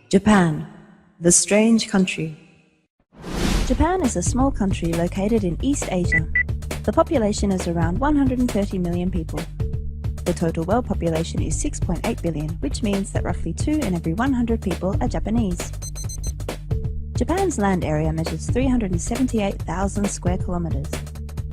Japan, the strange country. Japan is a small country located in East Asia. The population is around 130 million people. The total world population is 6.8 billion, which means that roughly 2 in every 100 people are Japanese. Japan's land area measures 378,000 square kilometers.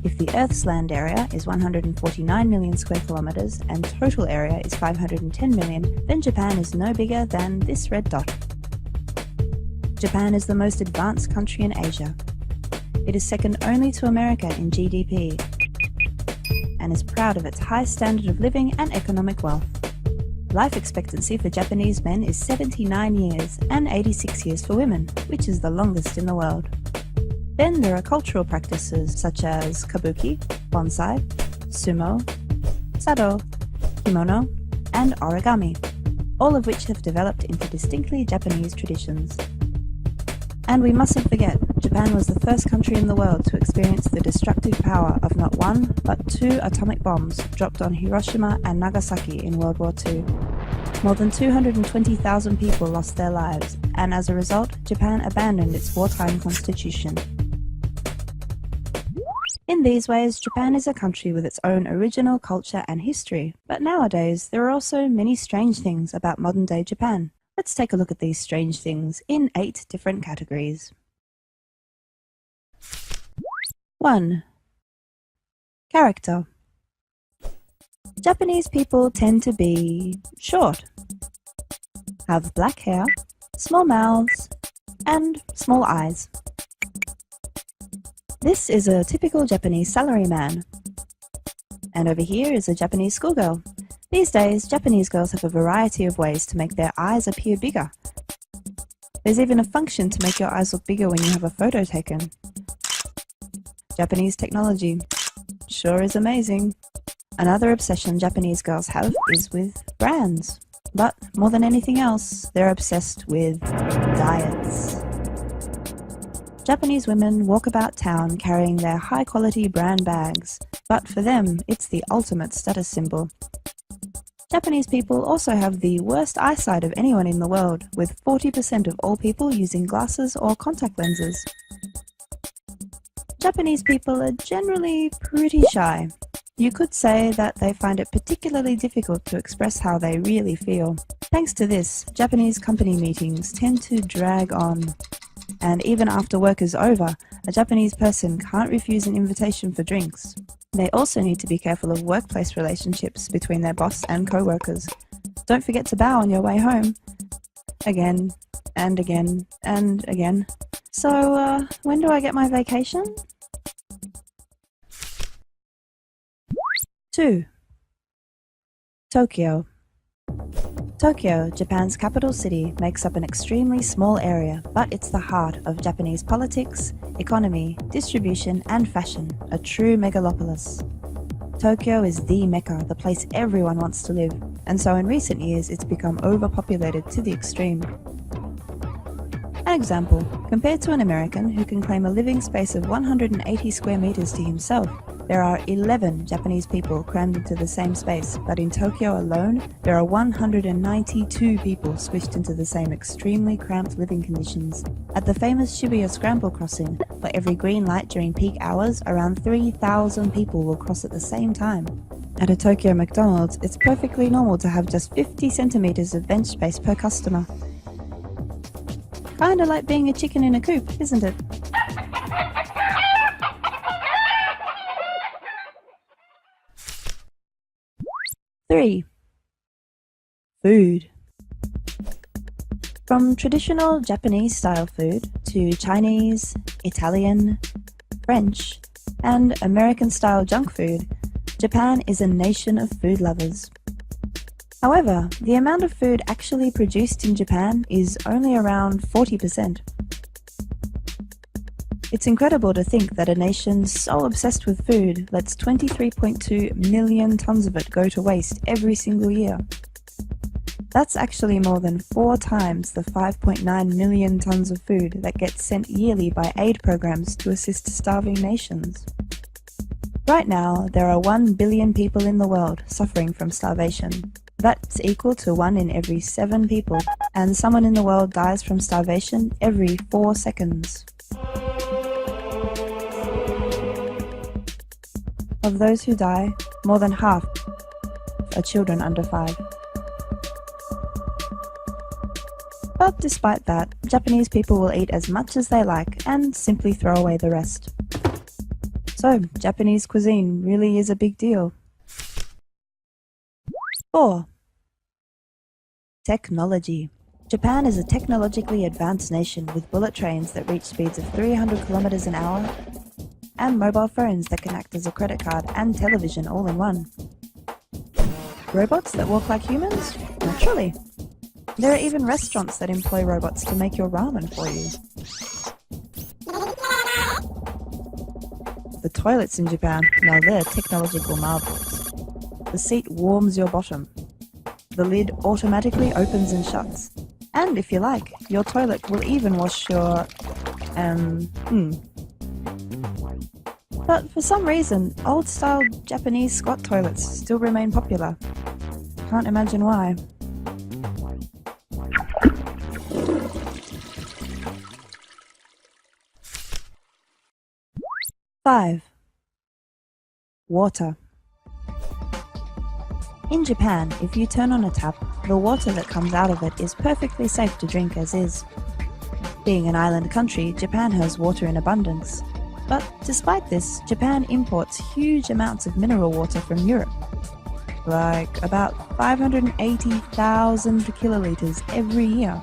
If the Earth's land area is 149 million square kilometers and total area is 510 million, then Japan is no bigger than this red dot. Japan is the most advanced country in Asia. It is second only to America in GDP and is proud of its high standard of living and economic wealth. Life expectancy for Japanese men is 79 years and 86 years for women, which is the longest in the world. Then there are cultural practices such as kabuki, bonsai, sumo, sado, kimono, and origami, all of which have developed into distinctly Japanese traditions. And we mustn't forget, Japan was the first country in the world to experience the destructive power of not one, but 2 atomic bombs dropped on Hiroshima and Nagasaki in World War II. More than 220,000 people lost their lives, and as a result, Japan abandoned its wartime constitution. In these ways, Japan is a country with its own original culture and history, but nowadays there are also many strange things about modern-day Japan. Let's take a look at these strange things in 8 different categories. 1. Character. Japanese people tend to be short, have black hair, small mouths, and small eyes. This is a typical Japanese salaryman. And over here is a Japanese schoolgirl. These days, Japanese girls have a variety of ways to make their eyes appear bigger. There's even a function to make your eyes look bigger when you have a photo taken. Japanese technology sure is amazing. Another obsession Japanese girls have is with brands. But more than anything else, they're obsessed with diets. Japanese women walk about town carrying their high-quality brand bags, but for them, it's the ultimate status symbol. Japanese people also have the worst eyesight of anyone in the world, with 40% of all people using glasses or contact lenses. Japanese people are generally pretty shy. You could say that they find it particularly difficult to express how they really feel. Thanks to this, Japanese company meetings tend to drag on. And even after work is over, a Japanese person can't refuse an invitation for drinks. They also need to be careful of workplace relationships between their boss and co-workers. Don't forget to bow on your way home. Again, and again, and again. So, when do I get my vacation? 2. Tokyo. Tokyo, Japan's capital city, makes up an extremely small area, but it's the heart of Japanese politics, economy, distribution, and fashion, a true megalopolis. Tokyo is the Mecca, the place everyone wants to live, and so in recent years it's become overpopulated to the extreme. An example, compared to an American who can claim a living space of 180 square meters to himself, there are 11 Japanese people crammed into the same space, but in Tokyo alone, there are 192 people squished into the same extremely cramped living conditions. At the famous Shibuya Scramble crossing, for every green light during peak hours, around 3,000 people will cross at the same time. At a Tokyo McDonald's, it's perfectly normal to have just 50 centimeters of bench space per customer. Kinda like being a chicken in a coop, isn't it? 3. Food. From traditional Japanese-style food to Chinese, Italian, French, and American-style junk food, Japan is a nation of food lovers. However, the amount of food actually produced in Japan is only around 40%. It's incredible to think that a nation so obsessed with food lets 23.2 million tons of it go to waste every single year. That's actually more than 4 times the 5.9 million tons of food that gets sent yearly by aid programs to assist starving nations. Right now, there are 1 billion people in the world suffering from starvation. That's equal to 1 in every 7 people, and someone in the world dies from starvation every 4 seconds. Of those who die, more than half are children under 5. But despite that, Japanese people will eat as much as they like and simply throw away the rest. So, Japanese cuisine really is a big deal. 4. Technology. Japan is a technologically advanced nation with bullet trains that reach speeds of 300 kilometers an hour and mobile phones that can act as a credit card and television all in one. Robots that walk like humans? Naturally. There are even restaurants that employ robots to make your ramen for you. The toilets in Japan, now they're technological marvels. The seat warms your bottom. The lid automatically opens and shuts. And if you like, your toilet will even wash your... But for some reason, old-style Japanese squat toilets still remain popular. Can't imagine why. 5. Water. In Japan, if you turn on a tap, the water that comes out of it is perfectly safe to drink as is. Being an island country, Japan has water in abundance. But despite this, Japan imports huge amounts of mineral water from Europe. Like about 580,000 kiloliters every year.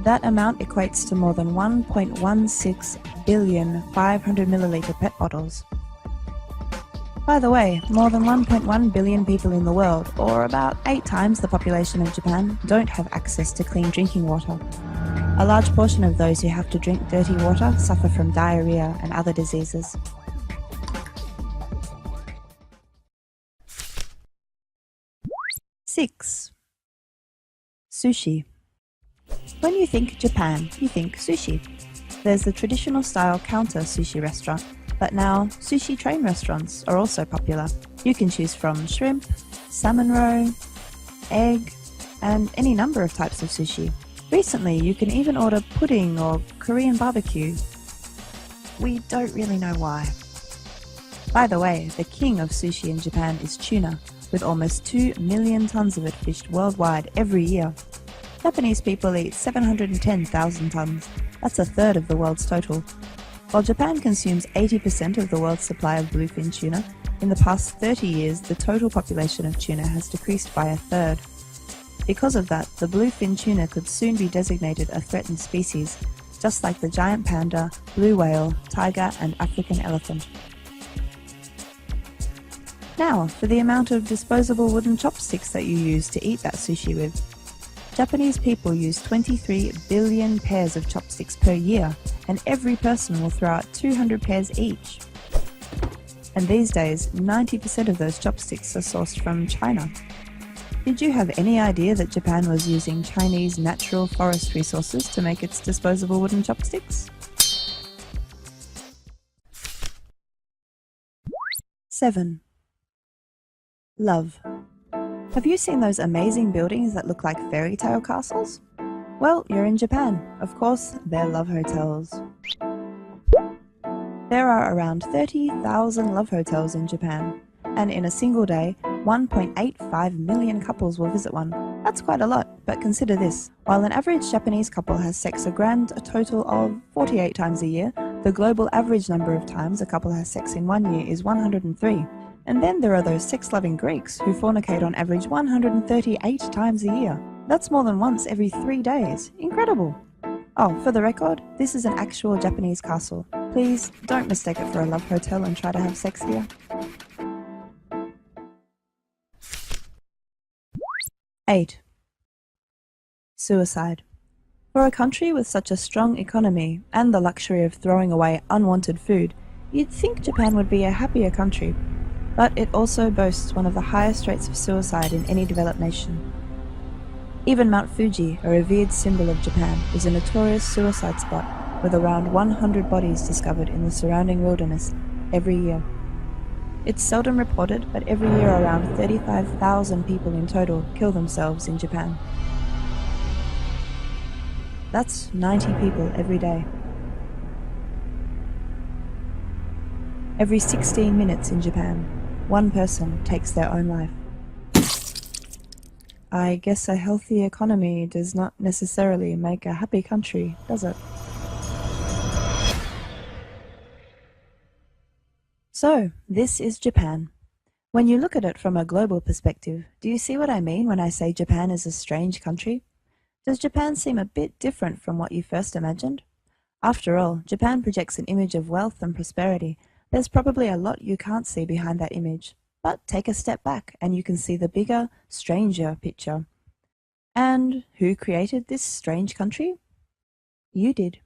That amount equates to more than 1.16 billion 500 milliliter PET bottles. By the way, more than 1.1 billion people in the world, or about 8 times the population of Japan, don't have access to clean drinking water. A large portion of those who have to drink dirty water suffer from diarrhea and other diseases. 6. Sushi. When you think Japan, you think sushi. There's the traditional style counter sushi restaurant, but now sushi train restaurants are also popular. You can choose from shrimp, salmon roe, egg, and any number of types of sushi. Recently, you can even order pudding or Korean barbecue. We don't really know why. By the way, the king of sushi in Japan is tuna, with almost 2 million tons of it fished worldwide every year. Japanese people eat 710,000 tons. That's a third of the world's total. While Japan consumes 80% of the world's supply of bluefin tuna, in the past 30 years the total population of tuna has decreased by a third. Because of that, the bluefin tuna could soon be designated a threatened species, just like the giant panda, blue whale, tiger and African elephant. Now, for the amount of disposable wooden chopsticks that you use to eat that sushi with. Japanese people use 23 billion pairs of chopsticks per year, and every person will throw out 200 pairs each. And these days, 90% of those chopsticks are sourced from China. Did you have any idea that Japan was using Chinese natural forest resources to make its disposable wooden chopsticks? 7. Love. Have you seen those amazing buildings that look like fairy tale castles? Well, you're in Japan. Of course, they're love hotels. There are around 30,000 love hotels in Japan, and in a single day, 1.85 million couples will visit one. That's quite a lot, but consider this. While an average Japanese couple has sex a total of 48 times a year, the global average number of times a couple has sex in 1 year is 103. And then there are those sex-loving Greeks who fornicate on average 138 times a year. That's more than once every 3 days. Incredible! Oh, for the record, this is an actual Japanese castle. Please don't mistake it for a love hotel and try to have sex here. 8. Suicide. For a country with such a strong economy and the luxury of throwing away unwanted food, you'd think Japan would be a happier country. But it also boasts one of the highest rates of suicide in any developed nation. Even Mount Fuji, a revered symbol of Japan, is a notorious suicide spot with around 100 bodies discovered in the surrounding wilderness every year. It's seldom reported, but every year around 35,000 people in total kill themselves in Japan. That's 90 people every day. Every 16 minutes in Japan, one person takes their own life. I guess a healthy economy does not necessarily make a happy country, does it? So, this is Japan. When you look at it from a global perspective, do you see what I mean when I say Japan is a strange country? Does Japan seem a bit different from what you first imagined? After all, Japan projects an image of wealth and prosperity. There's probably a lot you can't see behind that image. But take a step back and you can see the bigger, stranger picture. And who created this strange country? You did.